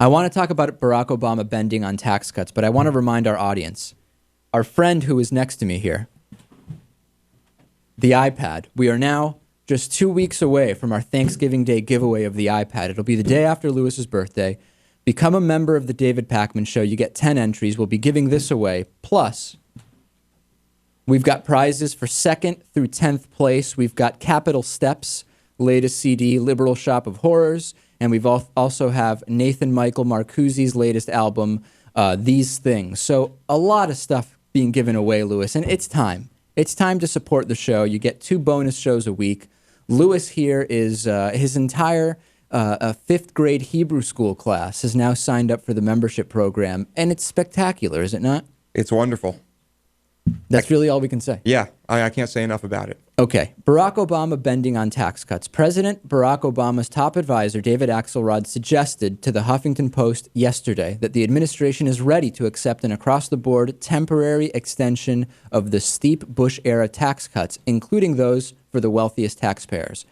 I want to talk about Barack Obama bending on tax cuts, but I want to remind our audience, our friend who is next to me here, the iPad. We are now just 2 weeks away from our Thanksgiving Day giveaway of the iPad. It'll be the day after Lewis's birthday. Become a member of the David Pakman Show. You get 10 entries. We'll be giving this away. Plus, we've got prizes for 2nd through 10th place. We've got Capital Steps, latest CD, Liberal Shop of Horrors. And we've also have Nathan Michael Marcuse's latest album, These Things. So a lot of stuff being given away, Lewis. And it's time. It's time to support the show. You get 2 bonus shows a week. Lewis here is his entire 5th grade Hebrew school class has now signed up for the membership program. And it's spectacular, is it not? It's wonderful. That's really all we can say. Yeah, I can't say enough about it. Okay. Barack Obama bending on tax cuts. President Barack Obama's top advisor, David Axelrod, suggested to the Huffington Post yesterday that the administration is ready to accept an across-the-board temporary extension of the steep Bush-era tax cuts, including those for the wealthiest taxpayers.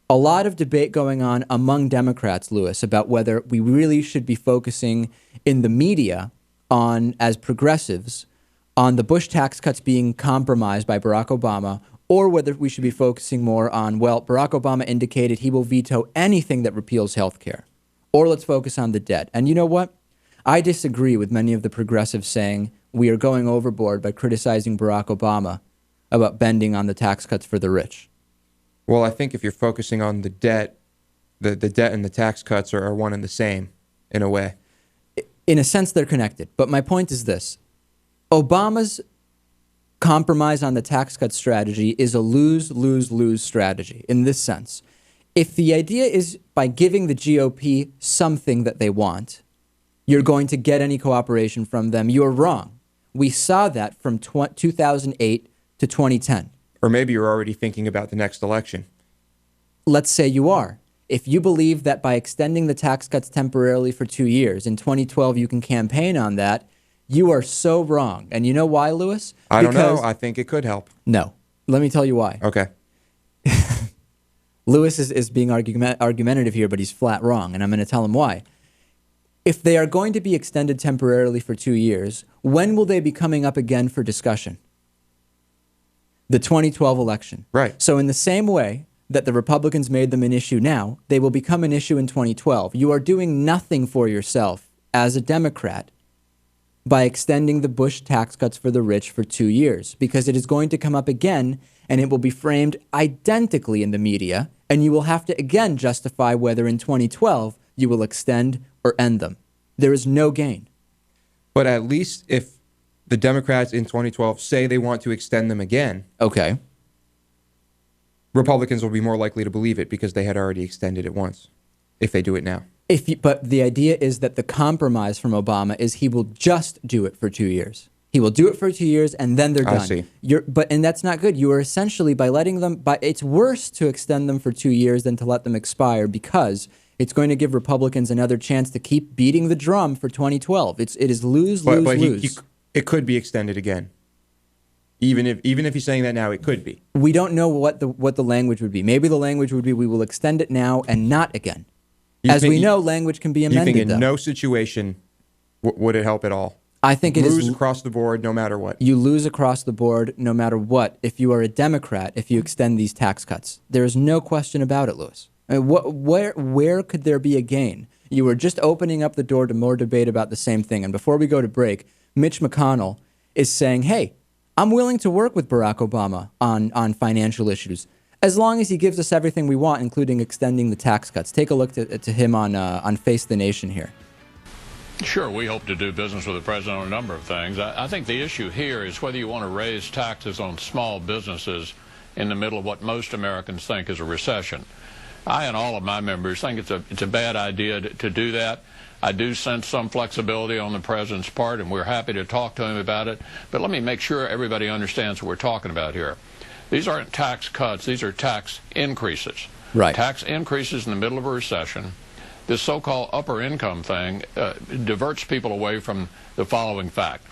A lot of debate going on among Democrats, Lewis, about whether we really should be focusing in the media on, as progressives, on the Bush tax cuts being compromised by Barack Obama, or whether we should be focusing more on, well, Barack Obama indicated he will veto anything that repeals health care. Or let's focus on the debt. And you know what? I disagree with many of the progressives saying we are going overboard by criticizing Barack Obama about bending on the tax cuts for the rich. Well, I think if you're focusing on the debt, the debt and the tax cuts are one and the same, in a way. In a sense, they're connected. But my point is this. Obama's compromise on the tax cut strategy is a lose-lose-lose strategy in this sense. If the idea is by giving the GOP something that they want, you're going to get any cooperation from them, you're wrong. We saw that from 2008 to 2010. Or maybe you're already thinking about the next election. Let's say you are. If you believe that by extending the tax cuts temporarily for 2 years, in 2012 you can campaign on that, you are so wrong. And you know why, Lewis? I don't know. I think it could help. No. Let me tell you why. Okay. Lewis is being argumentative here, but he's flat wrong, and I'm going to tell him why. If they are going to be extended temporarily for 2 years, when will they be coming up again for discussion? The 2012 election. Right. So in the same way that the Republicans made them an issue now, they will become an issue in 2012. You are doing nothing for yourself as a Democrat by extending the Bush tax cuts for the rich for 2 years, because it is going to come up again and it will be framed identically in the media, and you will have to again justify whether in 2012 you will extend or end them. There is no gain. But at least if the Democrats in 2012 say they want to extend them again, okay, Republicans will be more likely to believe it because they had already extended it once, if they do it now. But the idea is that the compromise from Obama is he will just do it for 2 years. He will do it for 2 years and then they're done. I see. And that's not good. You are essentially, by letting them, it's worse to extend them for 2 years than to let them expire, because it's going to give Republicans another chance to keep beating the drum for 2012. It is lose, lose. It could be extended again. Even if he's saying that now, it could be. We don't know what the language would be. Maybe the language would be we will extend it now and not again. We know, language can be amended. You think in no situation would it help at all? I think it is. Lose across the board no matter what. You lose across the board no matter what if you are a Democrat, if you extend these tax cuts. There is no question about it, Lewis. I mean, where could there be a gain? You were just opening up the door to more debate about the same thing. And before we go to break, Mitch McConnell is saying, hey, I'm willing to work with Barack Obama on financial issues, as long as he gives us everything we want, including extending the tax cuts. Take a look to him on Face the Nation here. Sure, we hope to do business with the president on a number of things. I think the issue here is whether you want to raise taxes on small businesses in the middle of what most Americans think is a recession. I and all of my members think it's a bad idea to do that. I do sense some flexibility on the president's part, and we're happy to talk to him about it. But let me make sure everybody understands what we're talking about here. These aren't tax cuts. These are tax increases. Right. Tax increases in the middle of a recession. This so-called upper income thing diverts people away from the following fact.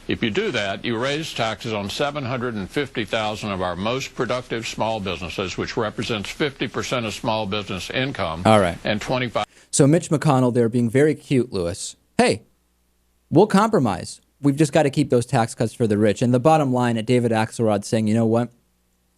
If you do that, you raise taxes on 750,000 of our most productive small businesses, which represents 50% of small business income. All right. And 25. So Mitch McConnell there being very cute, Lewis. Hey, we'll compromise. We've just got to keep those tax cuts for the rich. And the bottom line at David Axelrod saying, you know what?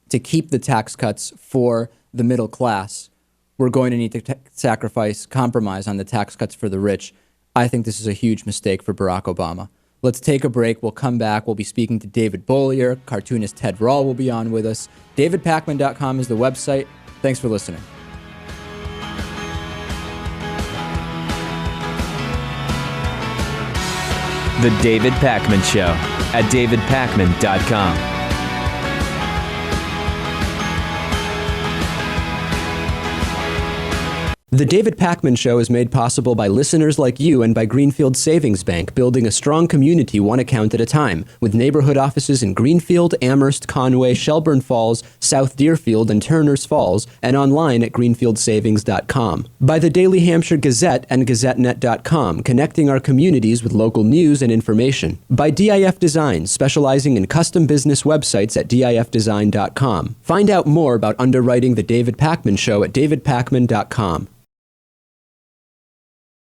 To keep the tax cuts for the middle class, we're going to need to sacrifice, compromise on the tax cuts for the rich. I think this is a huge mistake for Barack Obama. Let's take a break. We'll come back. We'll be speaking to David Bollier. Cartoonist Ted Rall will be on with us. DavidPakman.com is the website. Thanks for listening. The David Pakman Show at davidpakman.com. The David Pakman Show is made possible by listeners like you and by Greenfield Savings Bank, building a strong community one account at a time, with neighborhood offices in Greenfield, Amherst, Conway, Shelburne Falls, South Deerfield, and Turners Falls, and online at greenfieldsavings.com. By the Daily Hampshire Gazette and gazettenet.com, connecting our communities with local news and information. By DIF Design, specializing in custom business websites at difdesign.com. Find out more about underwriting The David Pakman Show at davidpakman.com.